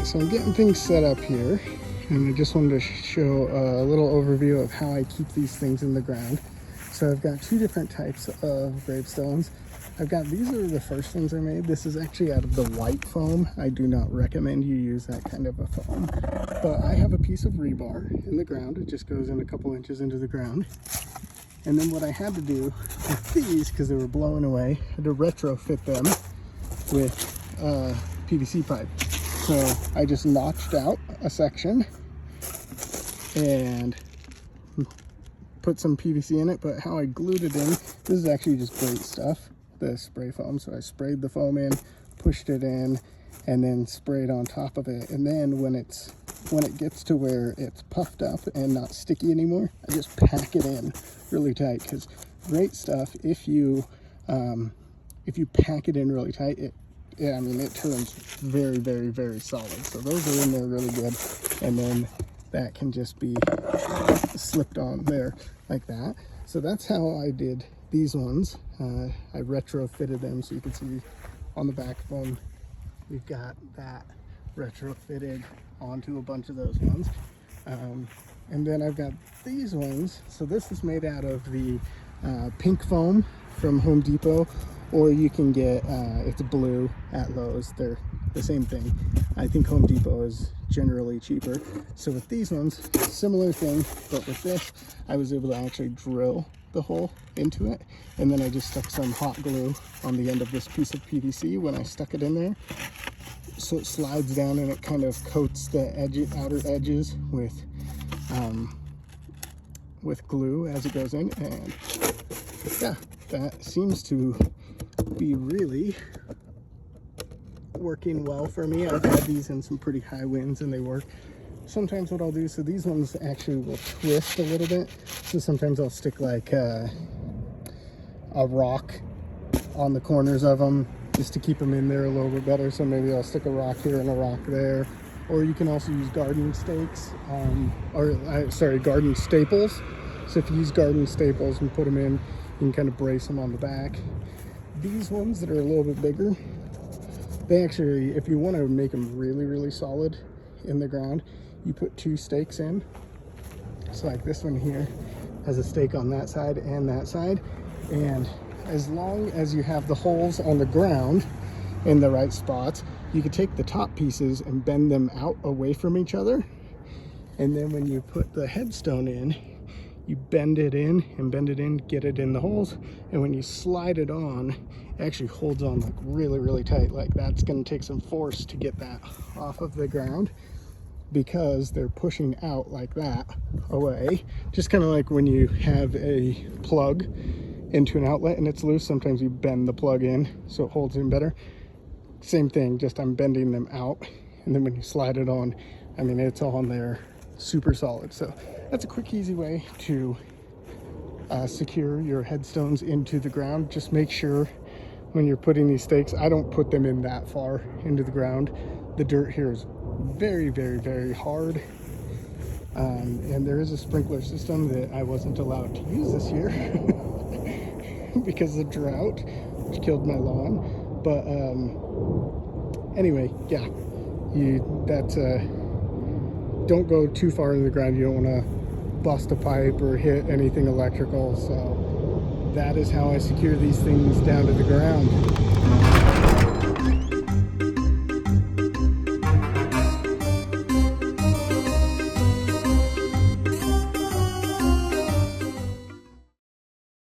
Alright, so I'm getting things set up here, and I just wanted to show a little overview of how I keep these things in the ground. So I've got two different types of gravestones. These are the first ones I made. This is actually out of the white foam. I do not recommend you use that kind of a foam. But I have a piece of rebar in the ground. It just goes in a couple inches into the ground. And then what I had to do with these, because they were blowing away, I had to retrofit them with PVC pipe. So I just notched out a section and put some PVC in it, but how I glued it in, this is actually just great stuff, the spray foam. So I sprayed the foam in, pushed it in, and then sprayed on top of it. And then when it gets to where it's puffed up and not sticky anymore, I just pack it in really tight, because great stuff, if you pack it in really tight, it turns very, very, very solid. So those are in there really good, and then that can just be slipped on there like that. So that's how I did these ones. I retrofitted them, so you can see on the back of them, we've got that retrofitted onto a bunch of those ones. And then I've got these ones. So this is made out of the pink foam from Home Depot, or you can get it's blue at Lowe's. They're the same thing. I think Home Depot is generally cheaper. So with these ones, similar thing, but with this, I was able to actually drill the hole into it, and then I just stuck some hot glue on the end of this piece of PVC when I stuck it in there, so it slides down and it kind of coats the outer edges with glue as it goes in. And yeah, that seems to be really working well for me. I've had these in some pretty high winds and they work. Sometimes what I'll do, so these ones actually will twist a little bit, so sometimes I'll stick like a rock on the corners of them just to keep them in there a little bit better. So maybe I'll stick a rock here and a rock there. Or you can also use garden stakes, garden staples. So if you use garden staples and put them in, you can kind of brace them on the back. These ones that are a little bit bigger, they actually, if you want to make them really, really solid in the ground, you put two stakes in. So like this one here has a stake on that side and that side. And as long as you have the holes on the ground in the right spots, you can take the top pieces and bend them out away from each other. And then when you put the headstone in, you bend it in, get it in the holes. And when you slide it on, it actually holds on like really, really tight. Like that's gonna take some force to get that off of the ground, because they're pushing out like that away. Just kind of like when you have a plug into an outlet and it's loose, sometimes you bend the plug in so it holds in better. Same thing, just I'm bending them out, and then when you slide it on, I mean, it's on there super solid. So that's a quick, easy way to secure your headstones into the ground. Just make sure when you're putting these stakes, I don't put them in that far into the ground. The dirt here is very, very, very hard. And there is a sprinkler system that I wasn't allowed to use this year because of drought, which killed my lawn. But anyway, yeah, don't go too far in the ground. You don't want to bust a pipe or hit anything electrical. So that is how I secure these things down to the ground.